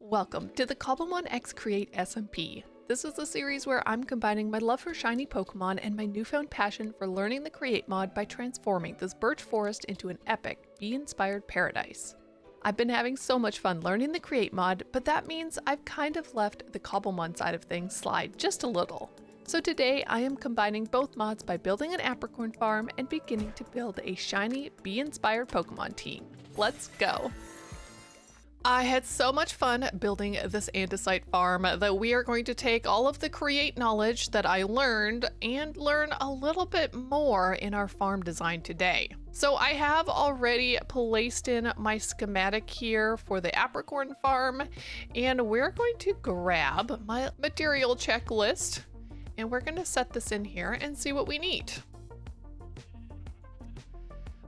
Welcome to the Cobblemon X Create SMP. This is a series where I'm combining my love for shiny Pokemon and my newfound passion for learning the Create mod by transforming this birch forest into an epic, bee-inspired paradise. I've been having so much fun learning the Create mod, but that means I've kind of let the Cobblemon side of things slide just a little. So today I am combining both mods by building an Apricorn farm and beginning to build a shiny, bee-inspired Pokemon team. Let's go! I had so much fun building this andesite farm that we are going to take all of the Create knowledge that I learned and learn a little bit more in our farm design today. So I have already placed in my schematic here for the Apricorn farm, and we're going to grab my material checklist and we're going to set this in here and see what we need.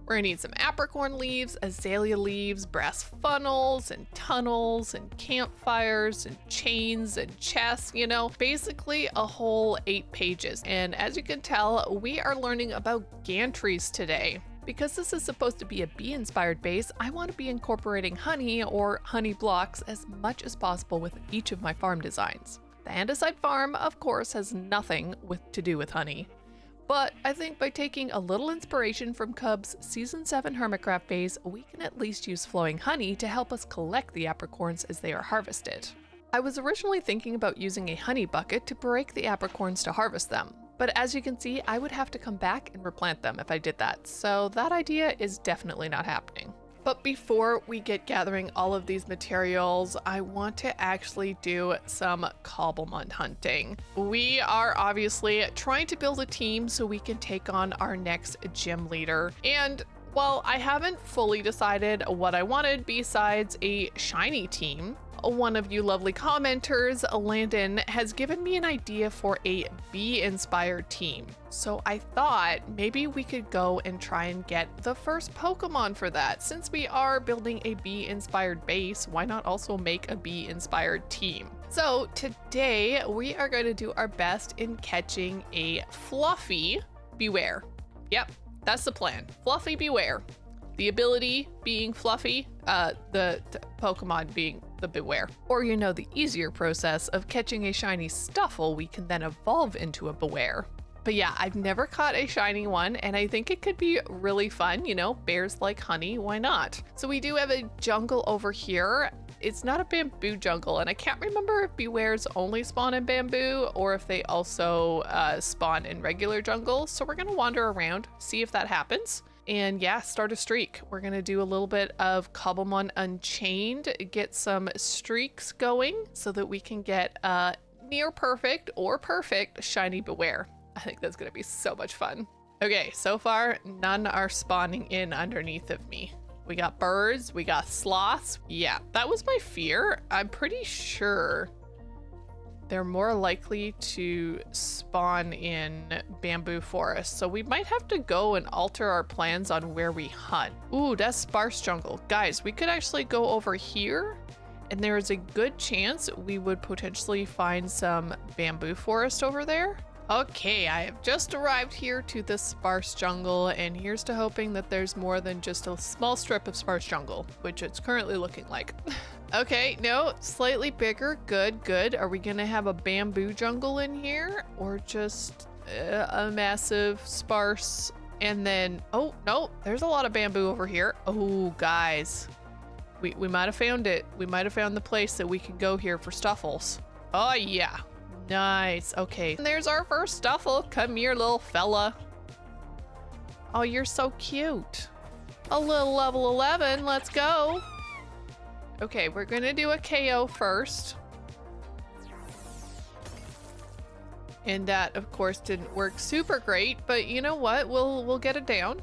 We're gonna need some apricorn leaves, azalea leaves, brass funnels, and tunnels, and campfires, and chains, and chests, you know, basically a whole 8 pages. And as you can tell, we are learning about gantries today. Because this is supposed to be a bee-inspired base, I want to be incorporating honey or honey blocks as much as possible with each of my farm designs. The andesite farm, of course, has nothing to do with honey. But I think by taking a little inspiration from Cub's Season 7 Hermitcraft base, we can at least use flowing honey to help us collect the apricorns as they are harvested. I was originally thinking about using a honey bucket to break the apricorns to harvest them, but as you can see, I would have to come back and replant them if I did that, so that idea is definitely not happening. But before we get gathering all of these materials, I want to actually do some Cobblemon hunting. We are obviously trying to build a team so we can take on our next gym leader. And while I haven't fully decided what I wanted besides a shiny team, one of you lovely commenters, Landon, has given me an idea for a bee-inspired team. So I thought maybe we could go and try and get the first Pokemon for that. Since we are building a bee-inspired base, why not also make a bee-inspired team? So today we are going to do our best in catching a Fluffy Beware. Yep, that's the plan. Fluffy Beware. The ability being Fluffy, the Pokemon being the Beware. Or, you know, the easier process of catching a shiny Stuffle we can then evolve into a Beware. But yeah, I've never caught a shiny one, and I think it could be really fun. You know, bears like honey, why not? So we do have a jungle over here. It's not a bamboo jungle, and I can't remember if Bewares only spawn in bamboo or if they also spawn in regular jungle. So we're gonna wander around, see if that happens. And yeah, start a streak. We're gonna do a little bit of Cobblemon Unchained, get some streaks going so that we can get near perfect or perfect shiny Beware. I think that's gonna be so much fun. Okay, so far none are spawning in underneath of me. We got birds, we got sloths. Yeah, that was my fear. I'm pretty sure they're more likely to spawn in bamboo forests, so we might have to go and alter our plans on where we hunt. Ooh, that's sparse jungle. Guys, we could actually go over here, and there is a good chance we would potentially find some bamboo forest over there. Okay, I have just arrived here to the sparse jungle, and here's to hoping that there's more than just a small strip of sparse jungle, which it's currently looking like. Okay, no, slightly bigger. Good, good. Are we gonna have a bamboo jungle in here or just a massive sparse? And then, oh, no, there's a lot of bamboo over here. Oh, guys, we might have found it. We might have found the place that we can go here for Stuffles. Oh, yeah. Nice. Okay, and there's our first Stuffle. Come here, little fella. Oh, you're so cute. A little level 11. Let's go. Okay, we're gonna do a KO first. And that, of course, didn't work super great, but you know what? We'll get it down.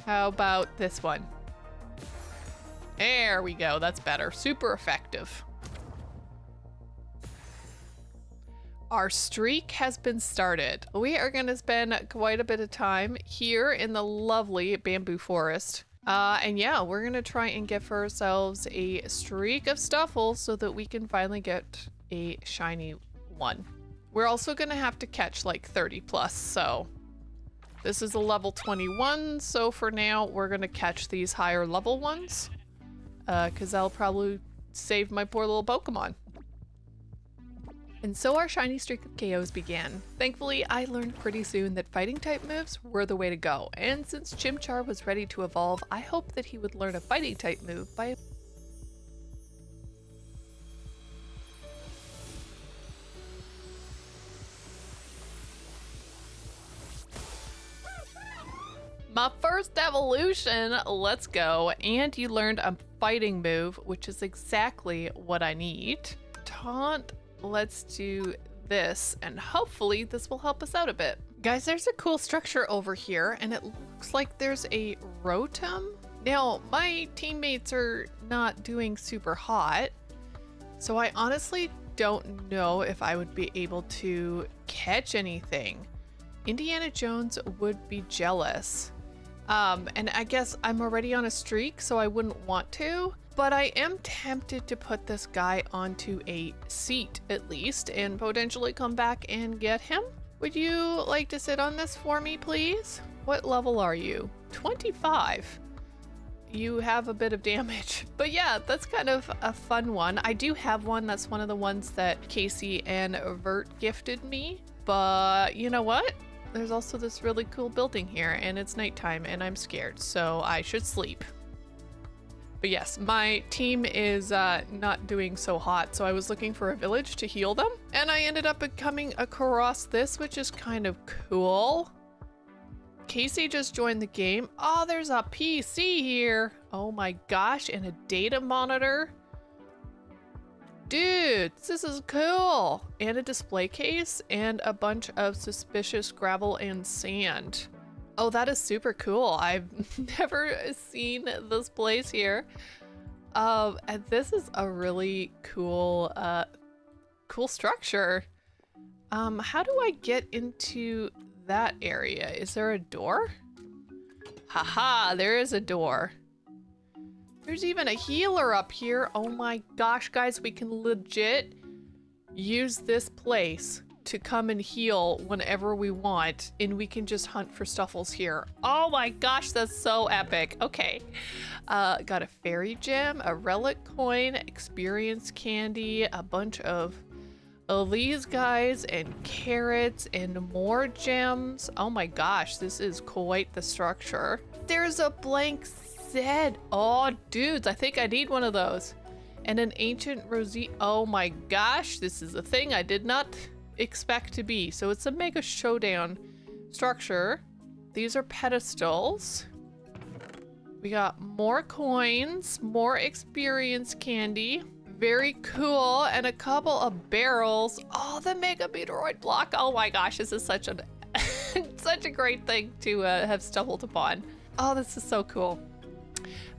How about this one? There we go. That's better. Super effective. Our streak has been started. We are gonna spend quite a bit of time here in the lovely bamboo forest. And yeah, we're gonna try and get for ourselves a streak of Stuffles so that we can finally get a shiny one. We're also gonna have to catch like 30 plus, so this is a level 21, so for now we're gonna catch these higher level ones, because that'll probably save my poor little Pokemon. And so our shiny streak of KOs began. Thankfully, I learned pretty soon that fighting type moves were the way to go, and since Chimchar was ready to evolve, I hoped that he would learn a fighting type move by my first evolution, let's go. And you learned a fighting move, which is exactly what I need. Taunt, let's do this, and hopefully this will help us out a bit. Guys, there's a cool structure over here, and it looks like there's a Rotom. Now, my teammates are not doing super hot, so I honestly don't know if I would be able to catch anything. Indiana Jones would be jealous. And I guess I'm already on a streak, so I wouldn't want to, but I am tempted to put this guy onto a seat at least and potentially come back and get him. Would you like to sit on this for me, please? What level are you? 25. You have a bit of damage, but yeah, that's kind of a fun one. I do have one. That's one of the ones that Casey and Vert gifted me, but you know what? There's also this really cool building here, and it's nighttime and I'm scared, so I should sleep. But yes, my team is not doing so hot, so I was looking for a village to heal them, and I ended up coming across this, which is kind of cool. Casey just joined the game. Oh, there's a PC here. Oh my gosh, and a data monitor. Dude, this is cool. And a display case and a bunch of suspicious gravel and sand. Oh, that is super cool. I've never seen this place here. And this is a really cool, cool structure. How do I get into that area? Is there a door? Haha, there is a door. There's even a healer up here. Oh my gosh, guys, we can legit use this place to come and heal whenever we want, and we can just hunt for Stuffles here. Oh my gosh, that's so epic. Okay, got a fairy gem, a relic coin, experience candy, a bunch of these guys, and carrots, and more gems. Oh my gosh, this is quite the structure. There's a blank set. Oh dudes, I think I need one of those. And an ancient rosy. Oh my gosh, this is a thing I did not expect to be. So it's a mega showdown structure. These are pedestals. We got more coins, more experience candy. Very cool. And a couple of barrels. Oh, the mega meteoroid block. Oh my gosh, this is such a such a great thing to have stumbled upon. Oh, this is so cool.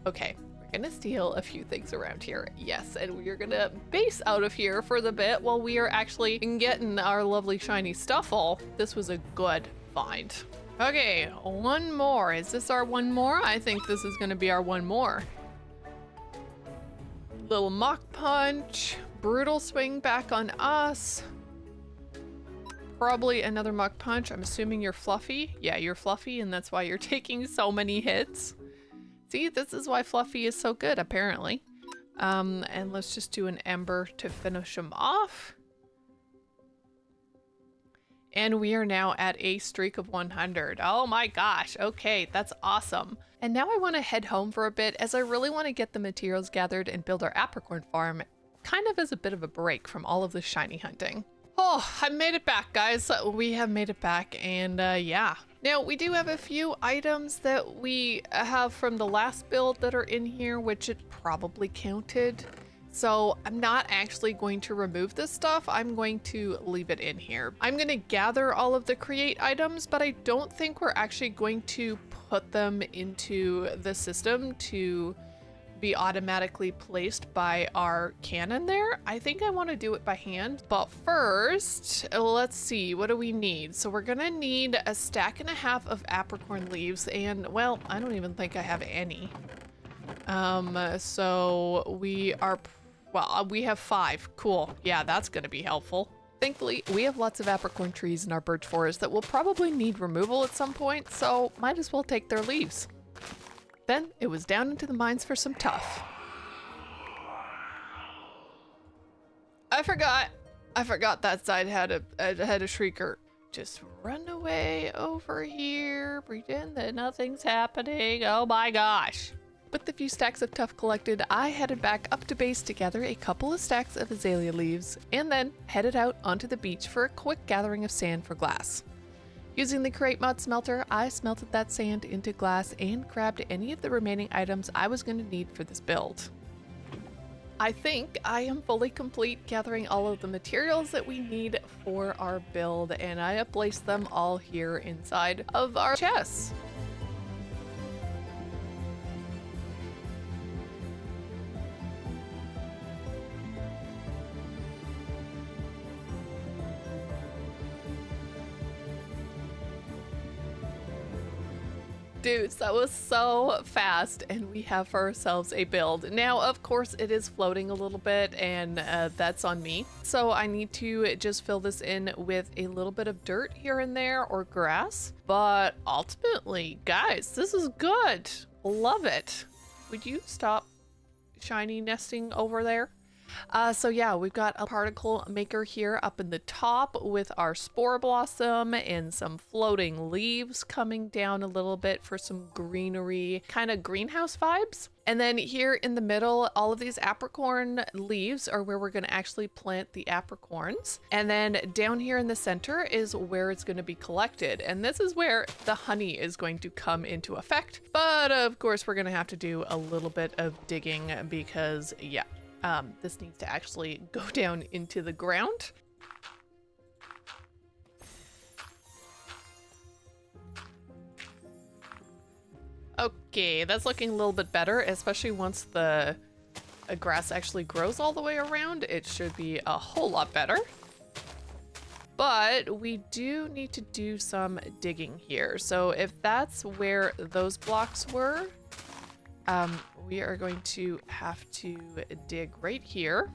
Okay, we're gonna steal a few things around here. Yes, and we are gonna base out of here for the bit while we are actually getting our lovely shiny Stuffle. This was a good find. Okay, one more. Is this our one more? I think this is gonna be our one more. Little Mach Punch, Brutal Swing back on us. Probably another Mach Punch. I'm assuming you're Fluffy. Yeah, you're Fluffy, and that's why you're taking so many hits. See, this is why Fluffy is so good, apparently. And let's just do an Ember to finish him off. And we are now at a streak of 100. Oh my gosh, okay, that's awesome. And now I want to head home for a bit, as I really want to get the materials gathered and build our apricorn farm, kind of as a bit of a break from all of the shiny hunting. Oh, I made it back, guys. We have made it back, and yeah. Now, we do have a few items that we have from the last build that are in here, which it probably counted. So I'm not actually going to remove this stuff. I'm going to leave it in here. I'm going to gather all of the create items, but I don't think we're actually going to put them into the system to be automatically placed by our cannon there. I think I want to do it by hand. But first, let's see, what do we need? So we're gonna need a stack and a half of apricorn leaves, and well, I don't even think I have any. So we are, well, we have 5. Cool. Yeah, that's gonna be helpful. Thankfully, we have lots of apricorn trees in our birch forest that will probably need removal at some point, so might as well take their leaves. Then it was down into the mines for some tough. I forgot that side had a shrieker. Just run away over here, pretend that nothing's happening. Oh my gosh. With the few stacks of tuff collected, I headed back up to base to gather a couple of stacks of azalea leaves, and then headed out onto the beach for a quick gathering of sand for glass. Using the Create mod smelter, I smelted that sand into glass and grabbed any of the remaining items I was going to need for this build. I think I am fully complete gathering all of the materials that we need for our build, and I have placed them all here inside of our chests. Dudes, that was so fast, and we have for ourselves a build. Now, of course, it is floating a little bit, and that's on me. So I need to just fill this in with a little bit of dirt here and there, or grass. But ultimately, guys, this is good. Love it. Would you stop shiny nesting over there? So yeah, we've got a particle maker here up in the top with our spore blossom and some floating leaves coming down a little bit for some greenery, kind of greenhouse vibes. And then here in the middle, all of these apricorn leaves are where we're going to actually plant the apricorns. And then down here in the center is where it's going to be collected. And this is where the honey is going to come into effect. But of course, we're going to have to do a little bit of digging because, yeah. This needs to actually go down into the ground. Okay, that's looking a little bit better, especially once the grass actually grows all the way around. It should be a whole lot better. But we do need to do some digging here. So if that's where those blocks were, we are going to have to dig right here.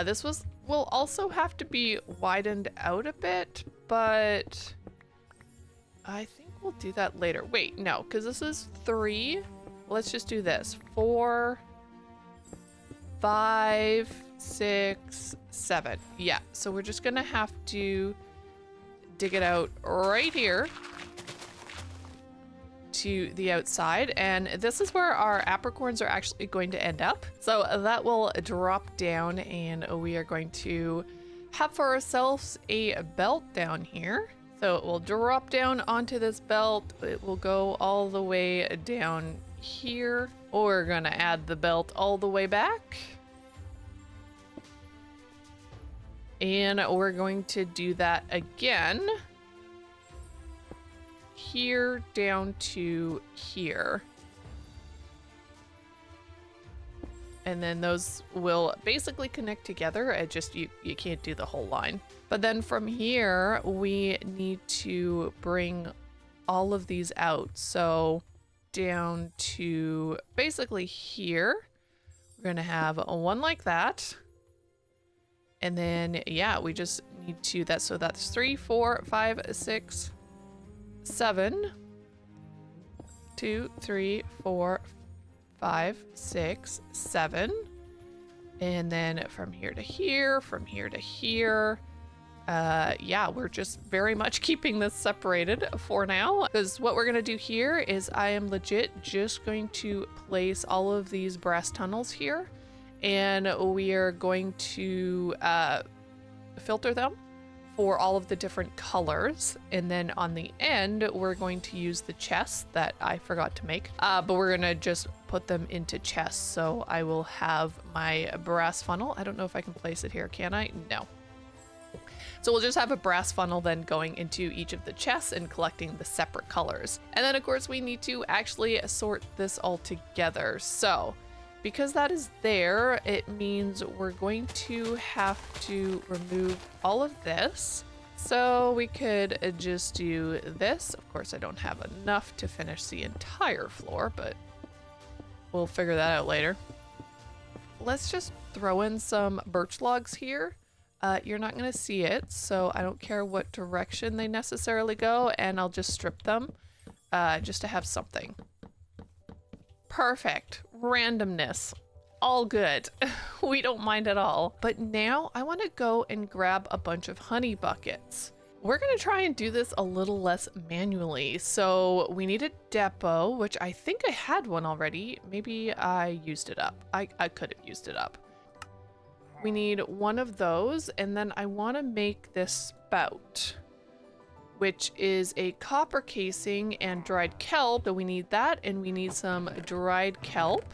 This will also have to be widened out a bit, but I think we'll do that later. Wait, no, because this is 3. Let's just do this. 4, 5, 6, 7. Yeah, so we're just gonna have to dig it out right here to the outside, and this is where our apricorns are actually going to end up. So that will drop down, and we are going to have for ourselves a belt down here. So it will drop down onto this belt. It will go all the way down here. We're gonna add the belt all the way back. And we're going to do that again. Here down to here. And then those will basically connect together. It just, you can't do the whole line. But then from here, we need to bring all of these out. So down to basically here, we're gonna have one like that. And then, yeah, we just need to, so that's 3, 4, 5, 6, 7, 2, 3, 4, 5, 6, 7. And then from here to here, from here to here. Yeah, we're just very much keeping this separated for now, because what we're gonna do here is I am legit just going to place all of these brass tunnels here, and we are going to filter them for all of the different colors, and then on the end we're going to use the chests that I forgot to make, but we're gonna just put them into chests. So I will have my brass funnel. I don't know if I can place it here, can I? No. So we'll just have a brass funnel then going into each of the chests and collecting the separate colors. And then of course we need to actually sort this all together. So because that is there, it means we're going to have to remove all of this. So we could just do this. Of course, I don't have enough to finish the entire floor, but we'll figure that out later. Let's just throw in some birch logs here. You're not going to see it, so I don't care what direction they necessarily go, and I'll just strip them just to have something. Perfect. Randomness. all good. We don't mind at all. But now I want to go and grab a bunch of honey buckets. We're going to try and do this a little less manually. So we need a depot, which I think I had one already. Maybe I used it up. I could have used it up. We need one of those, and then I want to make this spout, which is a copper casing and dried kelp. So we need that, and we need some dried kelp,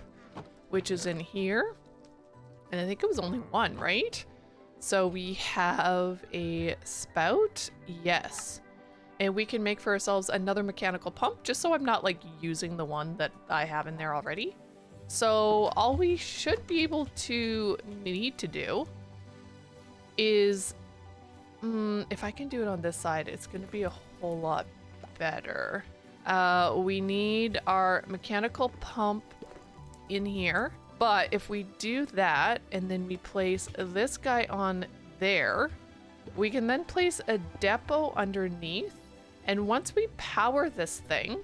which is in here. And I think it was only one, right? So we have a spout, yes. And we can make for ourselves another mechanical pump, just so I'm not like using the one that I have in there already. So all we should be able to need to do is, if I can do it on this side, it's going to be a whole lot better. We need our mechanical pump in here. But if we do that and then we place this guy on there, we can then place a depot underneath. And once we power this thing,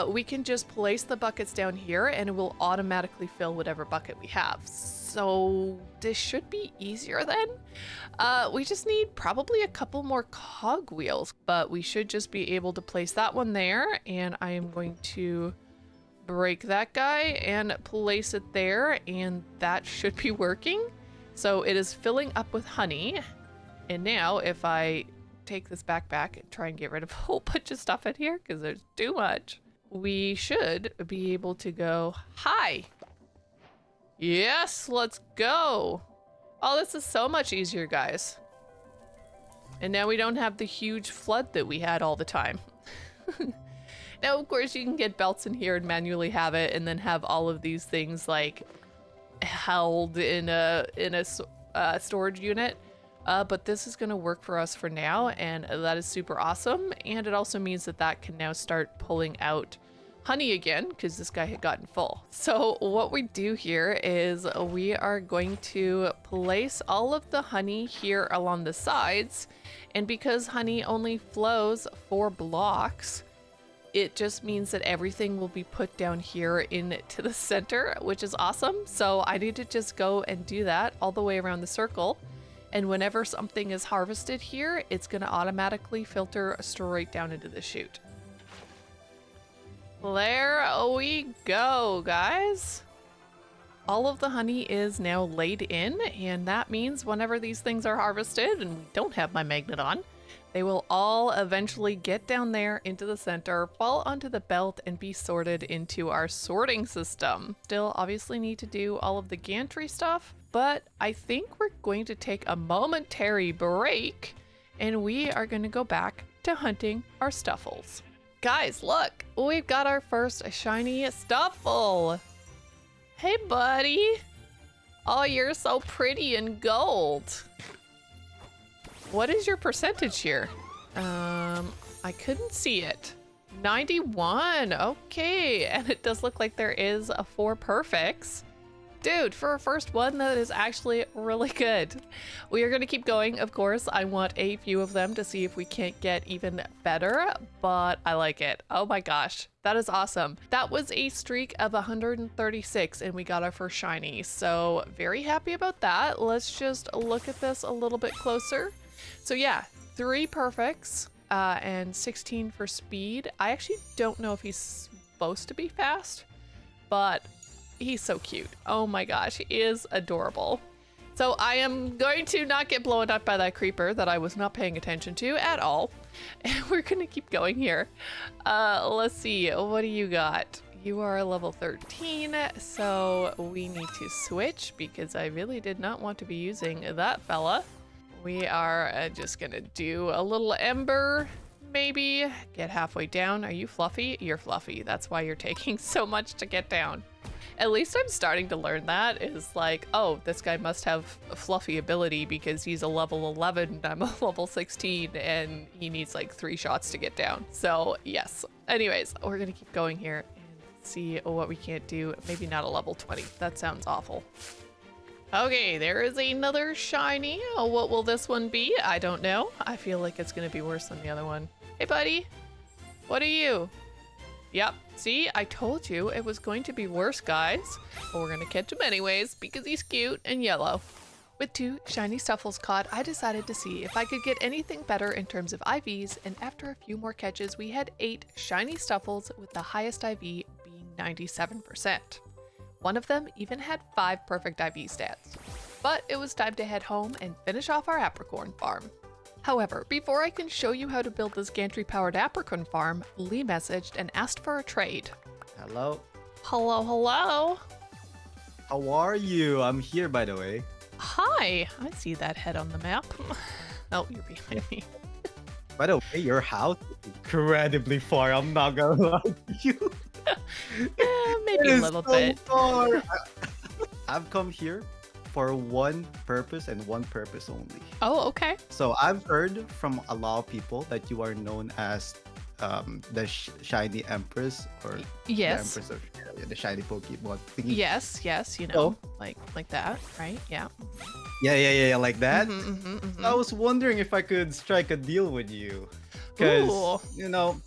we can just place the buckets down here and it will automatically fill whatever bucket we have. So this should be easier then. We just need probably a couple more cogwheels, but we should just be able to place that one there. And I am going to break that guy and place it there, and that should be working. So it is filling up with honey. And now if I take this backpack and try and get rid of a whole bunch of stuff in here because there's too much, we should be able to go hi. Yes, let's go. Oh, this is so much easier, guys. And now we don't have the huge flood that we had all the time. Now, of course, you can get belts in here and manually have it, and then have all of these things like held in a storage unit. But this is going to work for us for now, and that is super awesome. And it also means that that can now start pulling out honey again, because this guy had gotten full. So what we do here is we are going to place all of the honey here along the sides. And because honey only flows 4 blocks, it just means that everything will be put down here into the center, which is awesome. So I need to just go and do that all the way around the circle. And whenever something is harvested here, it's going to automatically filter straight down into the chute. There we go, guys. All of the honey is now laid in, and that means whenever these things are harvested, and we don't have my magnet on, they will all eventually get down there into the center, fall onto the belt, and be sorted into our sorting system. Still obviously need to do all of the gantry stuff, but I think we're going to take a momentary break, and we are going to go back to hunting our Stuffles. Guys, look, we've got our first shiny Stuffle. Hey, buddy. Oh, you're so pretty in gold. What is your percentage here? I couldn't see it. 91. Okay, and it does look like there is a 4 perfects. Dude, for a first one, that is actually really good. We are going to keep going, of course. I want a few of them to see if we can't get even better, but I like it. Oh my gosh, that is awesome. That was a streak of 136, and we got our first shiny, so very happy about that. Let's just look at this a little bit closer. So yeah, 3 perfects and 16 for speed. I actually don't know if he's supposed to be fast, but he's so cute. Oh my gosh, he is adorable. So I am going to not get blown up by that creeper that I was not paying attention to at all. And we're going to keep going here. Let's see, what do you got? You are level 13, so we need to switch because I really did not want to be using that fella. We are just gonna do a little ember, maybe. Get halfway down. Are you fluffy? You're fluffy. That's why you're taking so much to get down. At least I'm starting to learn that, is like, oh, this guy must have a fluffy ability because he's a level 11 and I'm a level 16 and he needs like 3 shots to get down. So yes. Anyways, we're gonna keep going here and see what we can't do. Maybe not a level 20. That sounds awful. Okay, there is another shiny. Oh, what will this one be? I don't know. I feel like it's gonna be worse than the other one. Hey, buddy. What are you? Yep. See, I told you it was going to be worse, guys. But we're going to catch him anyways because he's cute and yellow. With 2 shiny Stuffles caught, I decided to see if I could get anything better in terms of IVs, and after a few more catches, we had 8 shiny Stuffles with the highest IV being 97%. One of them even had 5 perfect IV stats. But it was time to head home and finish off our Apricorn farm. However, before I can show you how to build this Gantry-powered Apricorn farm, Lee messaged and asked for a trade. Hello. Hello, hello. How are you? I'm here, by the way. Hi, I see that head on the map. Oh, you're behind me. By the way, your house is incredibly far. I'm not gonna lie to you. Maybe a little bit. Far. I've come here for one purpose and one purpose only. Oh, okay. So I've heard from a lot of people that you are known as the shiny empress, or Yes. the empress of the shiny Pokemon thingy. Yes, you know, like that, right? Yeah. Yeah, like that. Mhm. I was wondering if I could strike a deal with you, because Ooh. you know,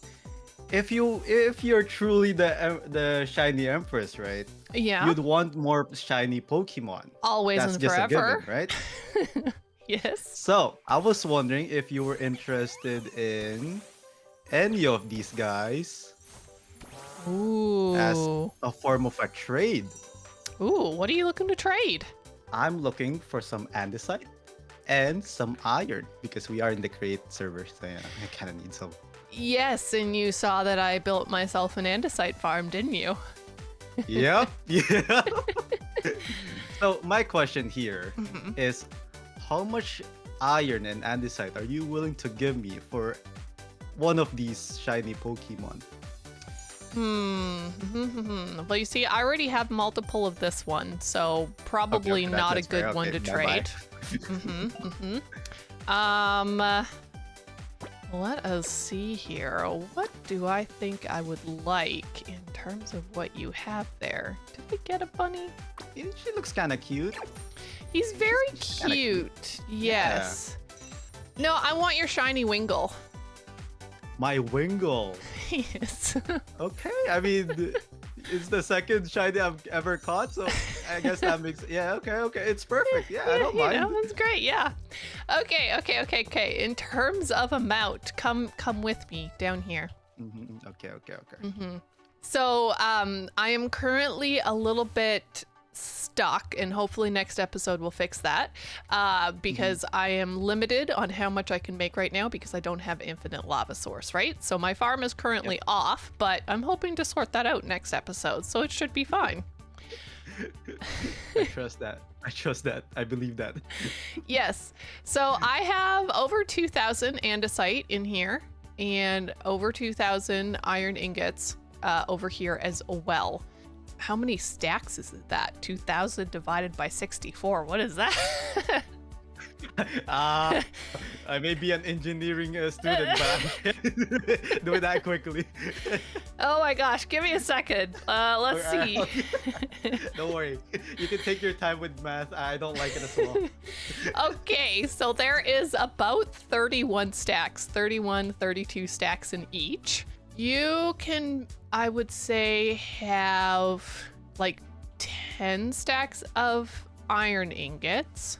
if you're truly the shiny empress, right? Yeah. You'd want more shiny Pokemon. Always That's and just forever. a given, right? Yes. So I was wondering if you were interested in any of these guys Ooh. as a form of a trade. Ooh, what are you looking to trade? I'm looking for some andesite and some iron because we are in the Create server, so yeah, I kind of need some. Yes, and you saw that I built myself an andesite farm, didn't you? Yep. Yeah. So my question here Mhm. is, how much iron and andesite are you willing to give me for one of these shiny Pokemon? Well, you see, I already have multiple of this one, so probably Okay, not a that's fair. good one Okay, to bye-bye. trade. Let us see here. What do I think I would like in terms of what you have there? Did we get a bunny? She looks kind of cute. He's very kinda cute. Yes. No, I want your shiny Wingull. My Wingull. Yes. Okay, I mean, it's the second shiny I've ever caught, so I guess that makes, yeah, okay, it's perfect. Yeah, I don't mind. You know, that's great. Yeah. Okay. In terms of amount, come with me down here. Okay. So, I am currently a little bit stuck, and hopefully next episode we'll fix that, because I am limited on how much I can make right now because I don't have infinite lava source, right? So my farm is currently off, but I'm hoping to sort that out next episode, so it should be fine. I trust that. I believe that. Yes. So I have over 2,000 andesite in here and over 2,000 iron ingots over here as well. How many stacks is that? 2,000 divided by 64. What is that? I may be an engineering student, but I can't do it that quickly. Oh my gosh, give me a second. Let's see. Don't worry. You can take your time with math. I don't like it as well. Okay, so there is about 31 stacks, 31, 32 stacks in each. You can, I would say, have like 10 stacks of iron ingots.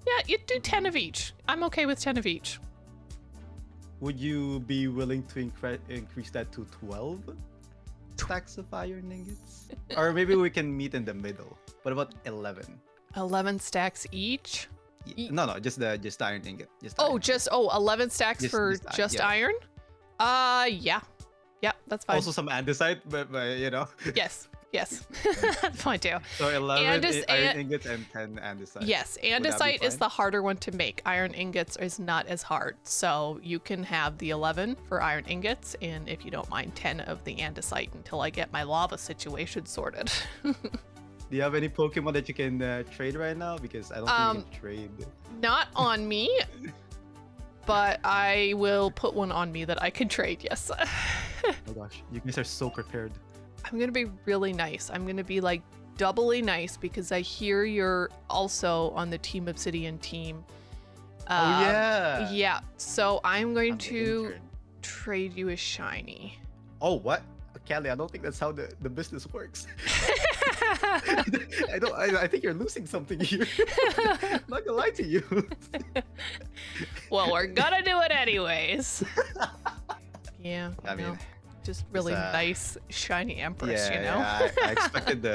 Yeah, you do 10 of each. I'm okay with 10 of each. Would you be willing to increase that to 12 stacks of iron ingots? Or maybe we can meet in the middle. What about 11? 11 stacks each? No, just iron ingot. Oh, 11 stacks for just iron? Yeah. Yeah, that's fine. Also some andesite, but you know. Yes. That's fine too. So 11 iron ingots and 10 andesite. Yes, andesite is the harder one to make. Iron ingots is not as hard. So you can have the 11 for iron ingots, and if you don't mind, 10 of the andesite until I get my lava situation sorted. Do you have any Pokemon that you can trade right now? Because I don't think you can trade. Not on me, but I will put one on me that I can trade, yes. Oh gosh, you guys are so prepared. I'm gonna be really nice. I'm gonna be like doubly nice because I hear you're also on the Team Obsidian team. Oh yeah. Yeah, so I'm going to trade you a shiny. Oh what? Callie, I don't think that's how the business works. I think you're losing something here. I'm not gonna lie to you. Well, we're gonna do it anyways. Yeah, I mean, just really nice, shiny Empress, you know? Yeah, I expected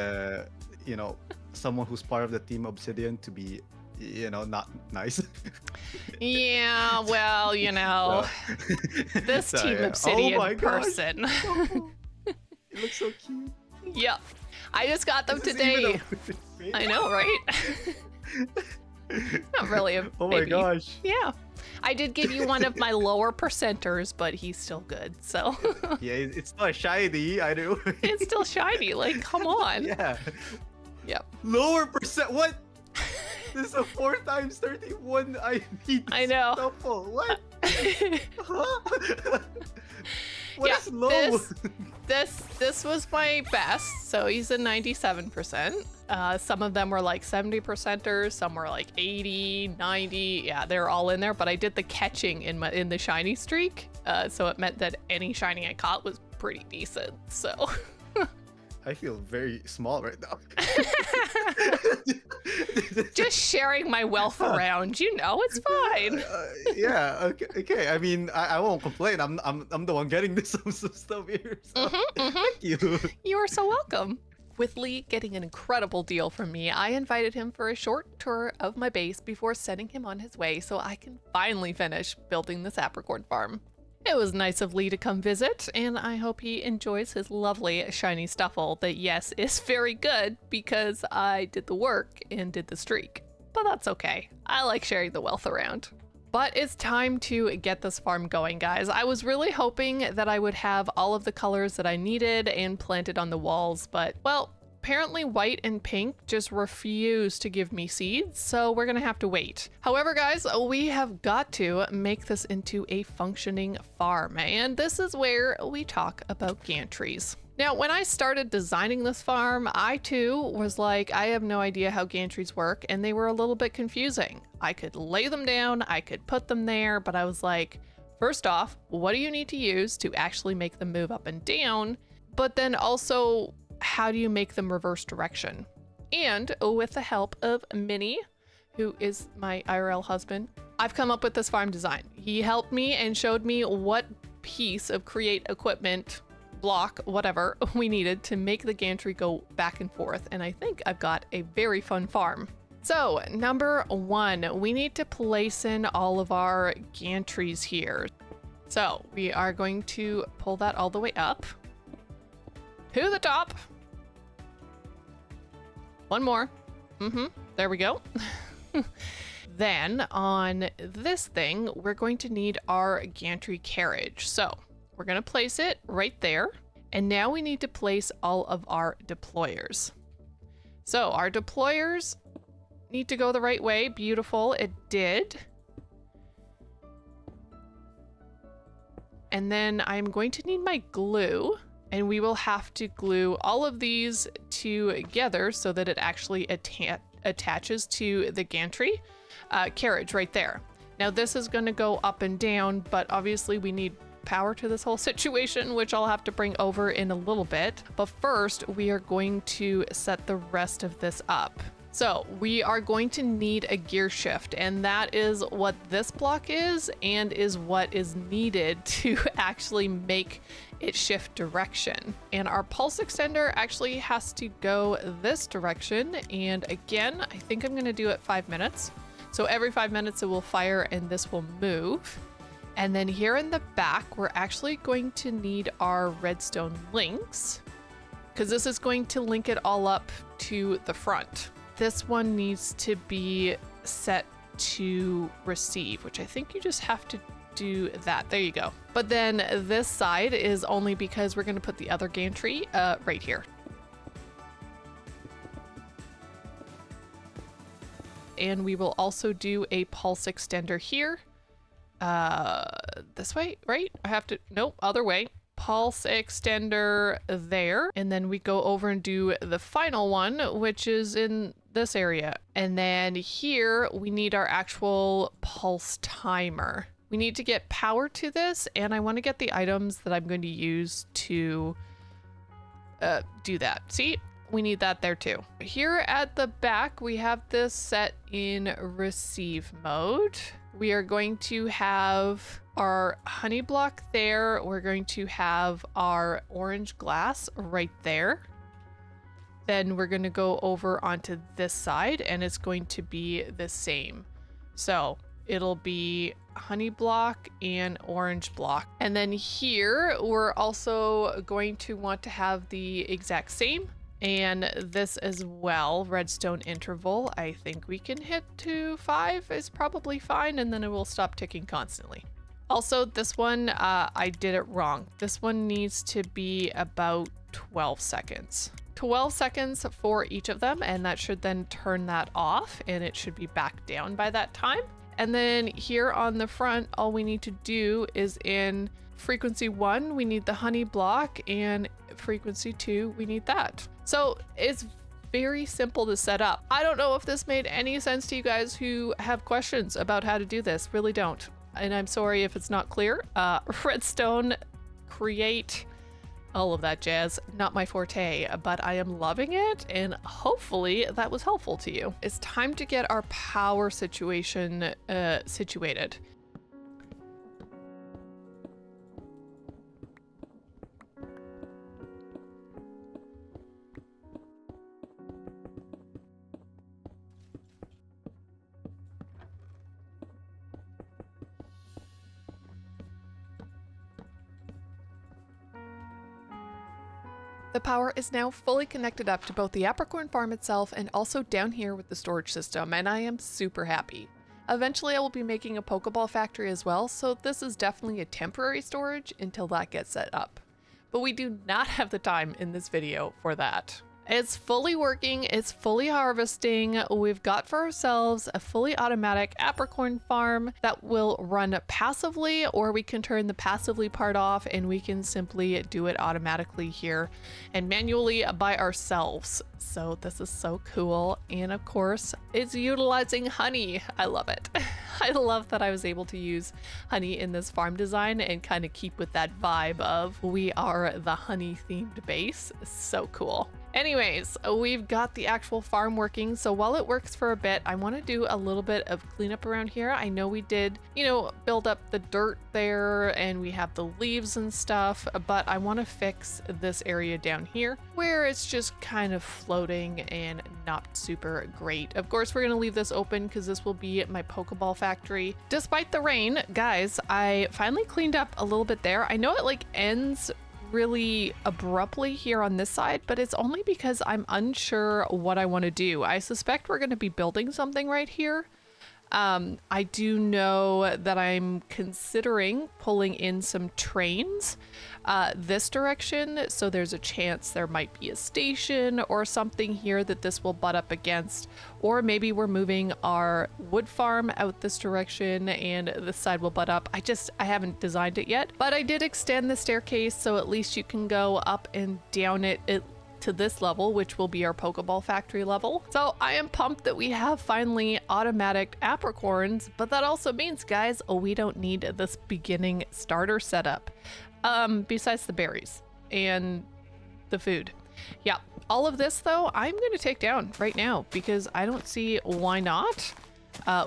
someone who's part of the team Obsidian to be, not nice. Yeah, well, this Team Obsidian person. It looks so cute. Yep. I just got them today. I know, right? Not really a Oh my gosh. Yeah. I did give you one of my lower percenters, but he's still good, so. Yeah, it's not shiny, I know. It's still shiny, like, come on. Yeah. Yep. Lower percent, what? This is a 4 times 31. I know. Shuffle. What? What Yeah, is low? This was my best, so he's a 97%. Some of them were like 70 percenters, some were like 80, 90. Yeah, they're all in there, but I did the catching in the shiny streak, so it meant that any shiny I caught was pretty decent. So I feel very small right now. just sharing my wealth around, it's fine. Yeah. Okay. I mean, I won't complain. I'm the one getting this some stuff here. So. Thank you. You are so welcome. With Lee getting an incredible deal from me, I invited him for a short tour of my base before sending him on his way so I can finally finish building this apricorn farm. It was nice of Lee to come visit, and I hope he enjoys his lovely shiny stuffle that, yes, is very good because I did the work and did the streak. But that's okay. I like sharing the wealth around. But it's time to get this farm going, guys. I was really hoping that I would have all of the colors that I needed and planted on the walls, but, well, apparently white and pink just refuse to give me seeds, so we're gonna have to wait. However, guys, we have got to make this into a functioning farm, and this is where we talk about gantries. Now, when I started designing this farm, I too was like, I have no idea how gantries work, and they were a little bit confusing. I could lay them down, I could put them there, but I was like, first off, what do you need to use to actually make them move up and down? But then also, how do you make them reverse direction? And with the help of Minnie, who is my IRL husband, I've come up with this farm design. He helped me and showed me what piece of Create equipment, block, whatever, we needed to make the gantry go back and forth. And I think I've got a very fun farm. So, number 1, we need to place in all of our gantries here. So we are going to pull that all the way up to the top. One more. There we go. Then on this thing, we're going to need our gantry carriage. So we're going to place it right there. And now we need to place all of our deployers. So our deployers need to go the right way. Beautiful. It did. And then I'm going to need my glue. And we will have to glue all of these together so that it actually attaches to the gantry carriage right there. Now this is going to go up and down, but obviously we need power to this whole situation, which I'll have to bring over in a little bit. But first, we are going to set the rest of this up. So we are going to need a gear shift, and that is what this block is and is what is needed to actually make it shift direction. And our pulse extender actually has to go this direction. And again, I think I'm going to do it 5 minutes. So every 5 minutes it will fire and this will move. And then here in the back, we're actually going to need our redstone links because this is going to link it all up to the front. This one needs to be set to receive, which I think you just have to do that. There you go. But then this side is only because we're going to put the other gantry right here. And we will also do a pulse extender here. This way, right? I have to, nope, other way. Pulse extender there. And then we go over and do the final one, which is in this area. And then here we need our actual pulse timer. We need to get power to this, and I want to get the items that I'm going to use to do that. See, we need that there too. Here at the back, we have this set in receive mode. We are going to have our honey block there. We're going to have our orange glass right there. Then we're going to go over onto this side and it's going to be the same. So it'll be honey block and orange block. And then here we're also going to want to have the exact same. And this as well, redstone interval. I think we can hit to 5 is probably fine, and then it will stop ticking constantly. Also, this one, I did it wrong. This one needs to be about 12 seconds. 12 seconds for each of them, and that should then turn that off, and it should be back down by that time. And then here on the front, all we need to do is in frequency 1, we need the honey block, and frequency 2, we need that. So it's very simple to set up. I don't know if this made any sense to you guys who have questions about how to do this. Really don't. And I'm sorry if it's not clear. Redstone, create, all of that jazz. Not my forte, but I am loving it. And hopefully that was helpful to you. It's time to get our power situation situated. The power is now fully connected up to both the Apricorn farm itself and also down here with the storage system, and I am super happy. Eventually I will be making a Pokeball factory as well, so this is definitely a temporary storage until that gets set up. But we do not have the time in this video for that. It's fully working, it's fully harvesting. We've got for ourselves a fully automatic apricorn farm that will run passively, or we can turn the passively part off and we can simply do it automatically here and manually by ourselves. So this is so cool. And of course, it's utilizing honey. I love it. I love that I was able to use honey in this farm design and kind of keep with that vibe of we are the honey themed base. So cool. Anyways, we've got the actual farm working, so while it works for a bit, I want to do a little bit of cleanup around here. I know we did, build up the dirt there, and we have the leaves and stuff, but I want to fix this area down here, where it's just kind of floating and not super great. Of course, we're going to leave this open because this will be my Pokeball factory. Despite the rain, guys, I finally cleaned up a little bit there. I know it ends really abruptly here on this side, but it's only because I'm unsure what I want to do. I suspect we're going to be building something right here. I do know that I'm considering pulling in some trains this direction, so there's a chance there might be a station or something here that this will butt up against, or maybe we're moving our wood farm out this direction and this side will butt up. I haven't designed it yet, but I did extend the staircase so at least you can go up and down it to this level, which will be our Pokeball factory level. So I am pumped that we have finally automatic apricorns, but that also means, guys, we don't need this beginning starter setup. Besides the berries and the food. Yeah, all of this though, I'm going to take down right now because I don't see why not.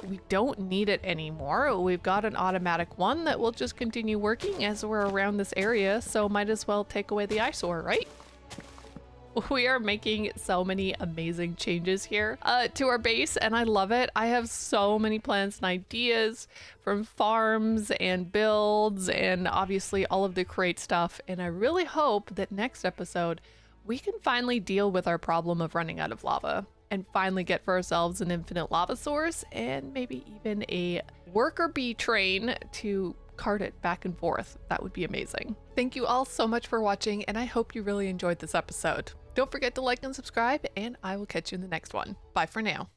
We don't need it anymore. We've got an automatic one that will just continue working as we're around this area, so might as well take away the eyesore, right? We are making so many amazing changes here to our base, and I love it. I have so many plans and ideas from farms and builds and obviously all of the Create stuff, and I really hope that next episode we can finally deal with our problem of running out of lava and finally get for ourselves an infinite lava source and maybe even a worker bee train to cart it back and forth. That would be amazing. Thank you all so much for watching, and I hope you really enjoyed this episode. Don't forget to like and subscribe, and I will catch you in the next one. Bye for now.